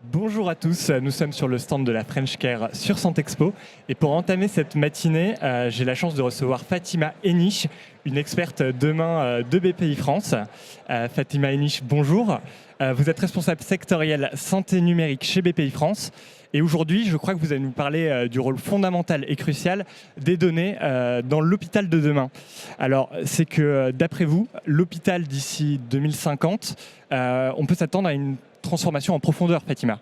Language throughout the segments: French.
Bonjour à tous, nous sommes sur le stand de la French Care sur Sant'Expo et pour entamer cette matinée, j'ai la chance de recevoir Fatima Henich, une experte demain de BPI France. Fatima Henich, bonjour. Vous êtes responsable sectoriel santé numérique chez BPI France et aujourd'hui, je crois que vous allez nous parler du rôle fondamental et crucial des données dans l'hôpital de demain. Alors, c'est que d'après vous, l'hôpital d'ici 2050, on peut s'attendre à une transformation en profondeur, Fatima.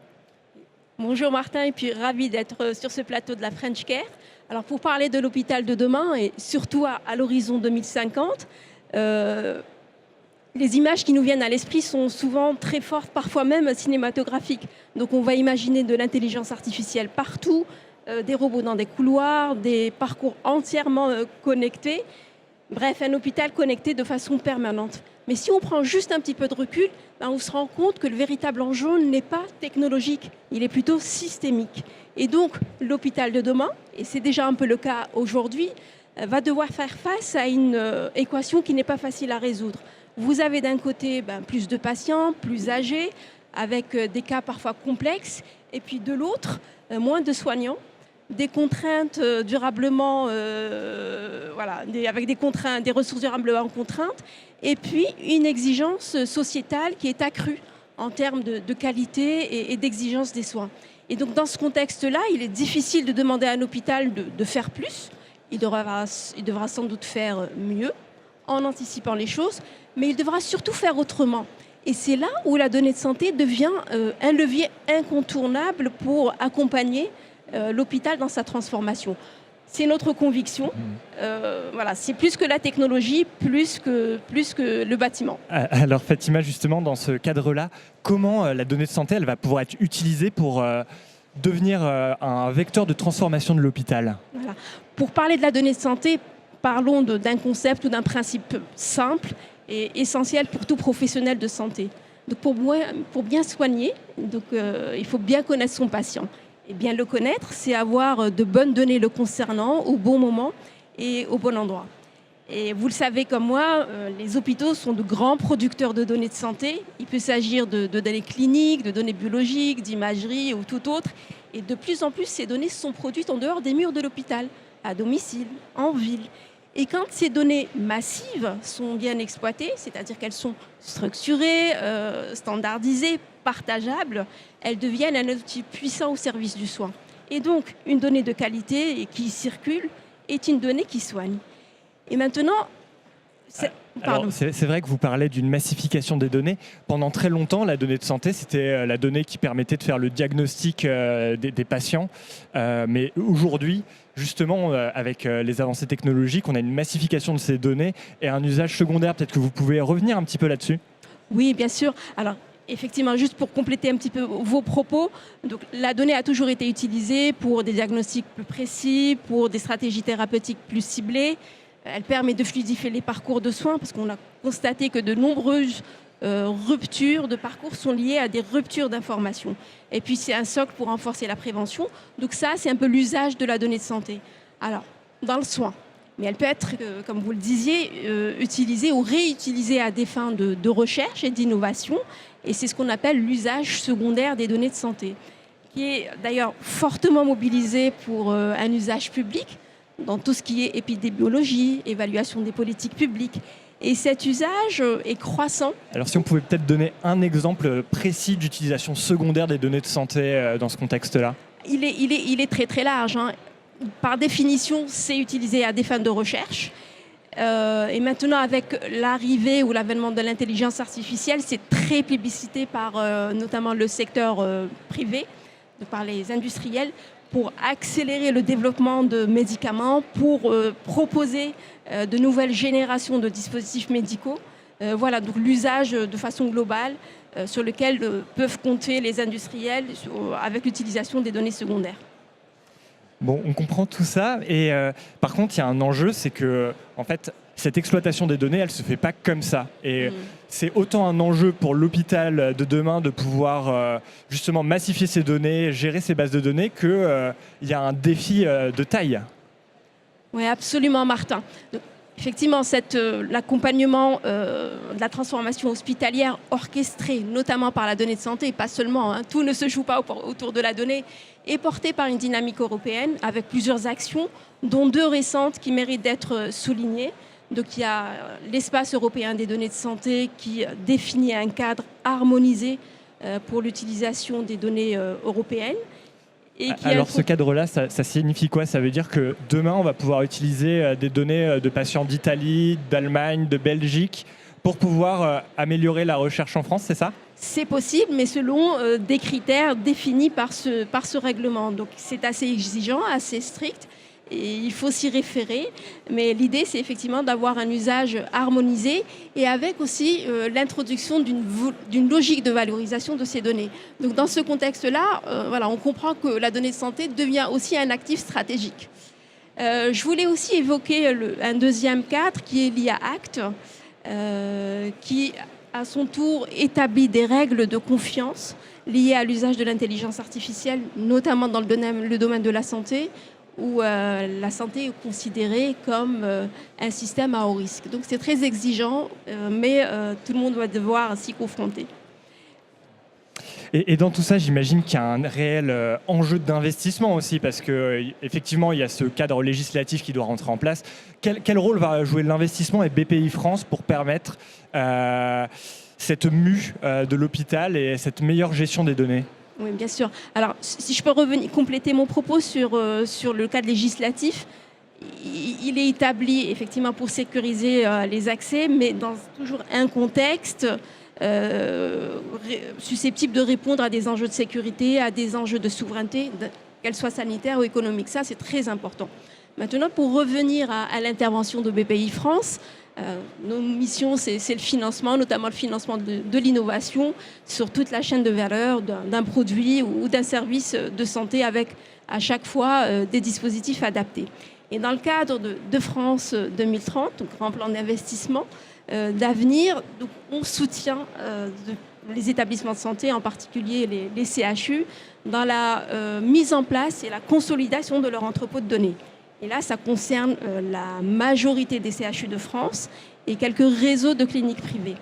Bonjour Martin, et puis ravi d'être sur ce plateau de la French Care. Alors pour parler de l'hôpital de demain et surtout à l'horizon 2050, les images qui nous viennent à l'esprit sont souvent très fortes, parfois même cinématographiques. Donc on va imaginer de l'intelligence artificielle partout, des robots dans des couloirs, des parcours entièrement connectés. Bref, un hôpital connecté de façon permanente. Mais si on prend juste un petit peu de recul, on se rend compte que le véritable enjeu n'est pas technologique, il est plutôt systémique. Et donc, l'hôpital de demain, et c'est déjà un peu le cas aujourd'hui, va devoir faire face à une équation qui n'est pas facile à résoudre. Vous avez d'un côté plus de patients, plus âgés, avec des cas parfois complexes, et puis de l'autre, moins de soignants, des contraintes durablement, avec des ressources durablement contraintes, et puis une exigence sociétale qui est accrue en termes de qualité et d'exigence des soins. Et donc dans ce contexte-là, il est difficile de demander à un hôpital de faire plus. Il devra sans doute faire mieux en anticipant les choses, mais il devra surtout faire autrement. Et c'est là où la donnée de santé devient un levier incontournable pour accompagner l'hôpital dans sa transformation. C'est notre conviction. C'est plus que la technologie, plus que le bâtiment. Alors Fatima, justement, dans ce cadre-là, comment la donnée de santé elle va pouvoir être utilisée pour devenir un vecteur de transformation de l'hôpital ? Voilà. Pour parler de la donnée de santé, parlons d'un concept ou d'un principe simple et essentiel pour tout professionnel de santé. Donc pour bien soigner, il faut bien connaître son patient. Et bien le connaître, c'est avoir de bonnes données le concernant au bon moment et au bon endroit. Et vous le savez comme moi, les hôpitaux sont de grands producteurs de données de santé. Il peut s'agir de données cliniques, de données biologiques, d'imagerie ou tout autre. Et de plus en plus, ces données sont produites en dehors des murs de l'hôpital, à domicile, en ville. Et quand ces données massives sont bien exploitées, c'est-à-dire qu'elles sont structurées, standardisées, partageables, elles deviennent un outil puissant au service du soin. Et donc, une donnée de qualité et qui circule est une donnée qui soigne. Et maintenant, c'est vrai que vous parlez d'une massification des données. Pendant très longtemps, la donnée de santé, c'était la donnée qui permettait de faire le diagnostic des patients. Mais aujourd'hui, justement, avec les avancées technologiques, on a une massification de ces données et un usage secondaire. Peut-être que vous pouvez revenir un petit peu là-dessus ? Oui, bien sûr. Alors, effectivement, juste pour compléter un petit peu vos propos, donc, la donnée a toujours été utilisée pour des diagnostics plus précis, pour des stratégies thérapeutiques plus ciblées. Elle permet de fluidifier les parcours de soins parce qu'on a constaté que de nombreuses ruptures de parcours sont liées à des ruptures d'information. Et puis, c'est un socle pour renforcer la prévention. Donc ça, c'est un peu l'usage de la donnée de santé. Alors, dans le soin. Mais elle peut être, comme vous le disiez, utilisée ou réutilisée à des fins de recherche et d'innovation. Et c'est ce qu'on appelle l'usage secondaire des données de santé, qui est d'ailleurs fortement mobilisé pour un usage public, dans tout ce qui est épidémiologie, évaluation des politiques publiques. Et cet usage est croissant. Alors si on pouvait peut-être donner un exemple précis d'utilisation secondaire des données de santé dans ce contexte-là. Il est très très large. Par définition, c'est utilisé à des fins de recherche. Et maintenant, avec l'arrivée ou l'avènement de l'intelligence artificielle, c'est très plébiscité par notamment le secteur privé, par les industriels, pour accélérer le développement de médicaments, pour proposer de nouvelles générations de dispositifs médicaux. Donc l'usage de façon globale sur lequel peuvent compter les industriels avec l'utilisation des données secondaires. Bon, on comprend tout ça. Et par contre, il y a un enjeu, c'est que, en fait, cette exploitation des données, elle ne se fait pas comme ça. Et c'est autant un enjeu pour l'hôpital de demain de pouvoir justement massifier ces données, gérer ces bases de données, qu'il y a un défi de taille. Oui, absolument, Martin. Donc, effectivement, l'accompagnement de la transformation hospitalière orchestrée, notamment par la donnée de santé, et pas seulement, tout ne se joue pas autour de la donnée, est porté par une dynamique européenne avec plusieurs actions, dont 2 récentes qui méritent d'être soulignées. Donc il y a l'espace européen des données de santé qui définit un cadre harmonisé pour l'utilisation des données européennes. Alors ce cadre-là, ça signifie quoi? Ça veut dire que demain, on va pouvoir utiliser des données de patients d'Italie, d'Allemagne, de Belgique pour pouvoir améliorer la recherche en France, c'est ça? C'est possible, mais selon des critères définis par ce règlement. Donc c'est assez exigeant, assez strict. Et il faut s'y référer, mais l'idée c'est effectivement d'avoir un usage harmonisé et avec aussi l'introduction d'une logique de valorisation de ces données. Donc dans ce contexte-là, on comprend que la donnée de santé devient aussi un actif stratégique. Je voulais aussi évoquer un deuxième cadre qui est l'IA Act, qui à son tour établit des règles de confiance liées à l'usage de l'intelligence artificielle, notamment dans le domaine de la santé, où la santé est considérée comme un système à haut risque. Donc c'est très exigeant, mais tout le monde va devoir s'y confronter. Et dans tout ça, j'imagine qu'il y a un réel enjeu d'investissement aussi, parce qu'effectivement, il y a ce cadre législatif qui doit rentrer en place. Quel rôle va jouer l'investissement et BPI France pour permettre cette mue de l'hôpital et cette meilleure gestion des données ? Oui, bien sûr. Alors, si je peux compléter mon propos sur le cadre législatif, il est établi effectivement pour sécuriser les accès, mais dans toujours un contexte susceptible de répondre à des enjeux de sécurité, à des enjeux de souveraineté, qu'elles soient sanitaires ou économiques. Ça, c'est très important. Maintenant, pour revenir à l'intervention de BPI France, nos missions, c'est le financement, notamment le financement de l'innovation sur toute la chaîne de valeur d'un produit ou d'un service de santé avec à chaque fois des dispositifs adaptés. Et dans le cadre de France 2030, donc grand plan d'investissement d'avenir, donc on soutient les établissements de santé, en particulier les CHU, dans la mise en place et la consolidation de leur entrepôt de données. Et là, ça concerne la majorité des CHU de France et quelques réseaux de cliniques privées.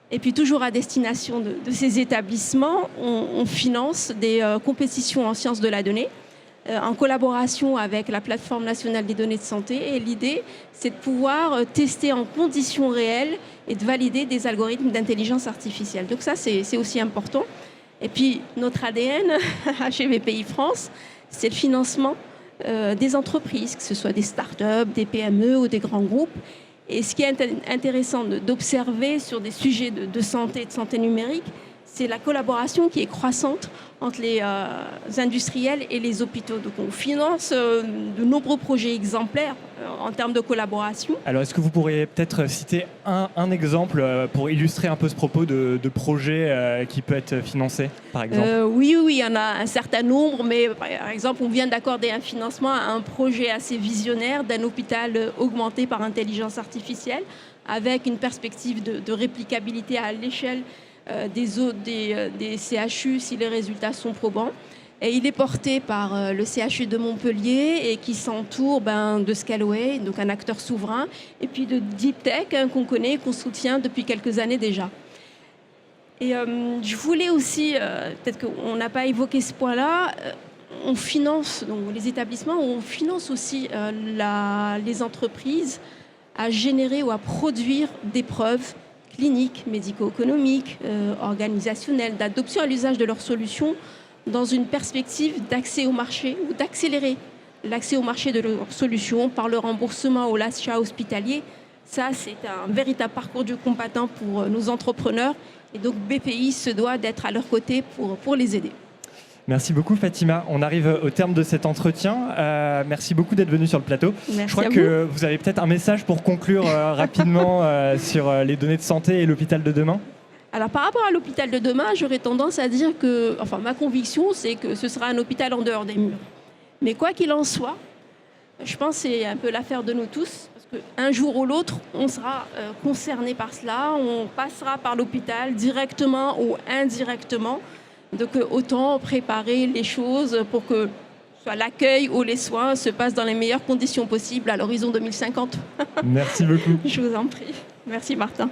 Et puis toujours à destination de ces établissements, on finance des compétitions en sciences de la donnée en collaboration avec la plateforme nationale des données de santé. Et l'idée, c'est de pouvoir tester en conditions réelles et de valider des algorithmes d'intelligence artificielle. Donc ça, c'est aussi important. Et puis notre ADN chez BPI France, c'est le financement des entreprises, que ce soit des startups, des PME ou des grands groupes. Et ce qui est intéressant d'observer sur des sujets de santé et de santé numérique, c'est la collaboration qui est croissante entre les industriels et les hôpitaux. Donc on finance de nombreux projets exemplaires en termes de collaboration. Alors est-ce que vous pourriez peut-être citer un exemple pour illustrer un peu ce propos de projet qui peut être financé, par exemple? Oui, il y en a un certain nombre, mais par exemple, on vient d'accorder un financement à un projet assez visionnaire d'un hôpital augmenté par intelligence artificielle, avec une perspective de réplicabilité à l'échelle des CHU si les résultats sont probants. Et il est porté par le CHU de Montpellier et qui s'entoure de Scaleway, donc un acteur souverain, et puis de Deep Tech qu'on connaît et qu'on soutient depuis quelques années déjà. Et je voulais aussi, peut-être qu'on n'a pas évoqué ce point-là, on finance donc, les établissements, on finance aussi les entreprises à générer ou à produire des preuves cliniques, médico-économiques, organisationnelles, d'adoption à l'usage de leurs solutions dans une perspective d'accès au marché ou d'accélérer l'accès au marché de leurs solutions par le remboursement ou l'achat hospitalier. Ça, c'est un véritable parcours du combattant pour nos entrepreneurs. Et donc BPI se doit d'être à leur côté pour les aider. Merci beaucoup Fatima. On arrive au terme de cet entretien. Merci beaucoup d'être venue sur le plateau. Merci. Je crois que vous avez peut-être un message pour conclure rapidement sur les données de santé et l'hôpital de demain. Alors par rapport à l'hôpital de demain, j'aurais tendance à dire que, ma conviction, c'est que ce sera un hôpital en dehors des murs. Mais quoi qu'il en soit, je pense que c'est un peu l'affaire de nous tous, parce qu'un jour ou l'autre, on sera concerné par cela, on passera par l'hôpital directement ou indirectement. Donc autant préparer les choses pour que soit l'accueil ou les soins se passent dans les meilleures conditions possibles à l'horizon 2050. Merci beaucoup. Je vous en prie. Merci Martin.